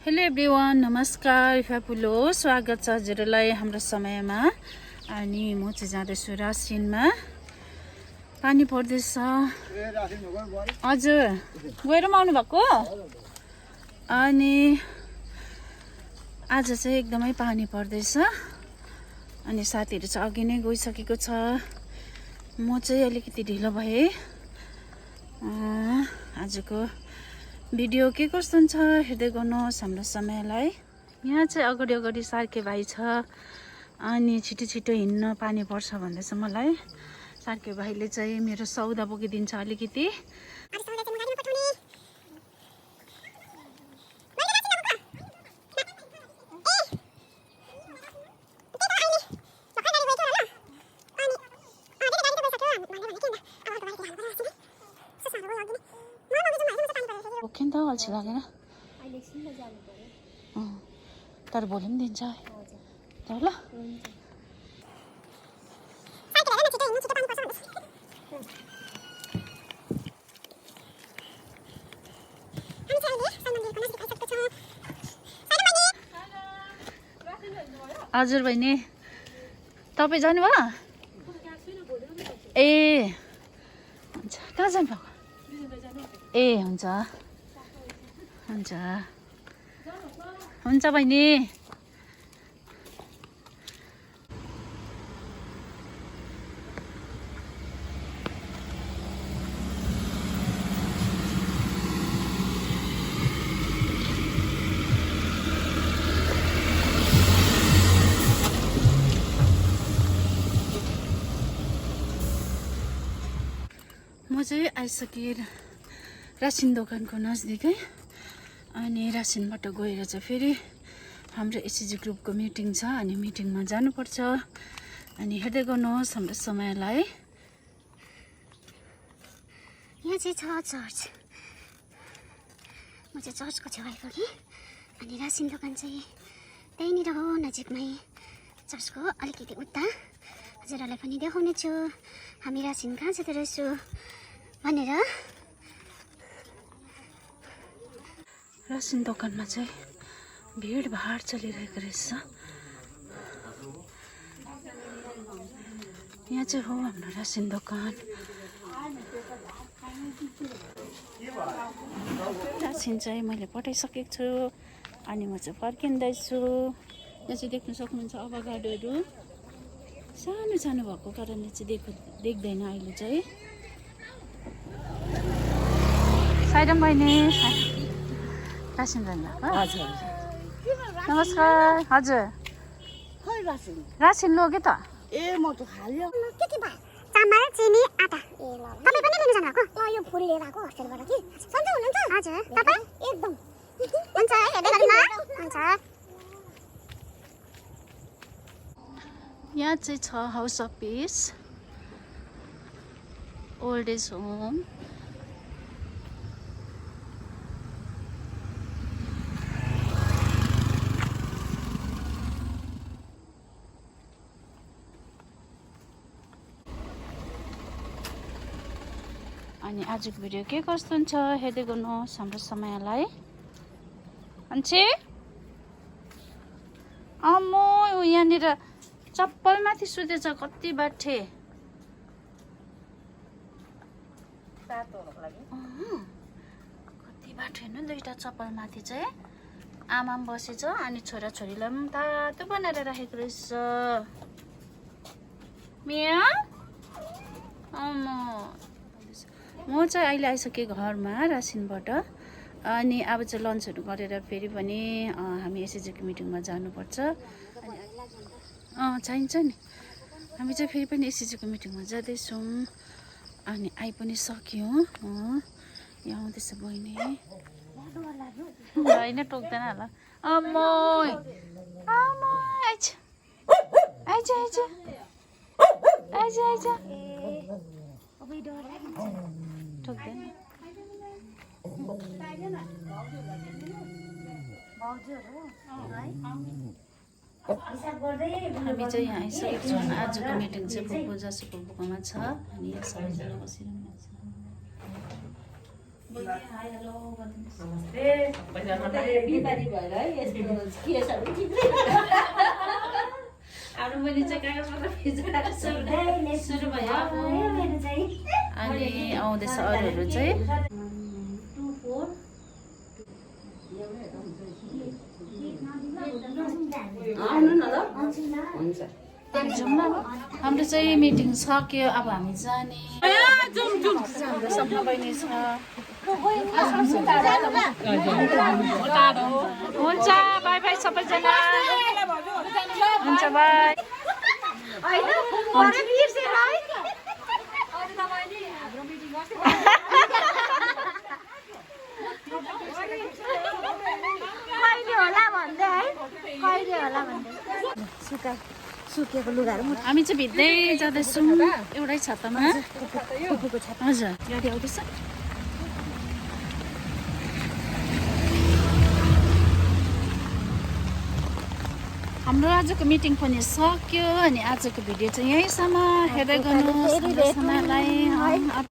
Hello everyone, नमस्कार फ्यापुलो, स्वागत छ हजुरलाई हाम्रो समयमा। अनि म चाहिँ जाँदैछु रासिनमा। पानी पर्दैछ। हजुर, गएर आउनु भएको? अनि आज चाहिँ एकदमै पानी पर्दैछ। अनि साथीहरू चाहिँ अघि नै गइसकेको छ। म चाहिँ अलिकति ढिलो भएँ। आजको भिडियो के कस्तो हुन्छ हेर्दै गर्नुहोस् हाम्रो समयलाई। यहाँ चाहिँ अगाडि अगाडि सार्के भाइ छ। अनि छिटो छिटो हिँड्न पानी पर्छ भन्दैछ मलाई। सार्के भाइले चाहिँ मेरो सौदा बोकिदिन्छ अलिकति। बोक्यो नि त, अल्छी लागेन तर भोलि पनि दिन्छ ल। हजुर बहिनी, तपाईँ जानुभयो? ए हुन्छ, कहाँ जानुभएको? ए हुन्छ हुन्छ हुन्छ बहिनी। म चाहिँ आइसकेँ रासिन दोकानको नजिकै। अनि रासिनबाट गएर चाहिँ फेरि हाम्रो एसएचजी ग्रुपको मिटिङ छ। अनि मिटिङमा जानुपर्छ। अनि हेर्दै गर्नुहोस् हाम्रो समयलाई। यहाँ चाहिँ छ चर्च। म चाहिँ चर्चको छेउ आएको कि। अनि रासिन दोकान चाहिँ त्यहीँनिर हो, नजिकमै। चर्चको अलिकति उता हजुरहरूलाई पनि देखाउने छु हामी रासिन कहाँ जाँदो रहेछु भनेर। रासिन दोकानमा चाहिँ भिडभाड चलिरहेको रहेछ। यहाँ चाहिँ हो हाम्रो रासिन दोकान। रासिन चाहिँ मैले पठाइसकेको छु। अनि म चाहिँ फर्किँदैछु। यहाँ चाहिँ देख्न सक्नुहुन्छ अभागाडोहरू सानो सानो भएको कारणले चाहिँ देख्दैन अहिले चाहिँ। साइडम बहिनी रासिन जानुभएको? हजुर नमस्कार। हजुर रासिन लोगे त? ए म त खाल्यो के के भयो? चामल, चिनी, आटा। ए ल तपाईँ पनि लिनु जानु भएको? यो फुल लिएर आएको होस्टेलबाट कि। सन्चै हुनुहुन्छ? हजुर। तपाईँ? एकदम। हुन्छ है, हेर्दै गर्नु न। हुन्छ। यहाँ चाहिँ छ house of piece, old age home. अनि आजको भिडियो के कस्तो हुन्छ हेर्दै गर्नुहोस् हाम्रो समयलाई। अनि अम्मो यहाँनिर चप्पल माथि सुतेछ, कति बाठे। कति बाठे हेर्नु, दुईटा चप्पल माथि चाहिँ आमा पनि बसेछ। अनि छोराछोरीलाई पनि तातो बनाएर राखेको रहेछ। मिया म चाहिँ अहिले आइसकेँ घरमा रासिनबाट। अनि अब चाहिँ लन्चहरू गरेर फेरि पनि हामी एसएचजीको मिटिङमा जानुपर्छ। चाहिन्छ नि। हामी चाहिँ फेरि पनि एसएचजीको मिटिङमा जाँदैछौँ। अनि आइ पनि सक्यौँ। यहाँ आउँदैछ बहिनी। होइन टोक्दैन होला। अम्मै आइज आइज आइज आइज आइज टोक्दैन। हामी चाहिँ यहाँ आइसकेको छौँ। आजको मिटिङ चाहिँ फुपू जसो फुपूकोमा छ। अनि यहाँ सबैजना बसिरहनु छ। हाम्रो मैले चाहिँ कागजपत्र भिजाएर सुरु भयो अनि आउँदैछ अरूहरू चाहिँ हाम्रो चाहिँ मिटिङ सक्यो अब हामी जाने हाम्रो सपना बहिनी छ हुन्छ बाई बाई सबैजना हुन्छ बाई सुकेको लुगाहरू हामी चाहिँ भित्दै जाँदैछौँ एउटै छातामा फुपूको छाता हजुर गाडी आउँदैछ हाम्रो आजको मिटिङ पनि सक्यो अनि आजको भिडियो चाहिँ यहीँसम्म हेर्दै गर्नुहोस्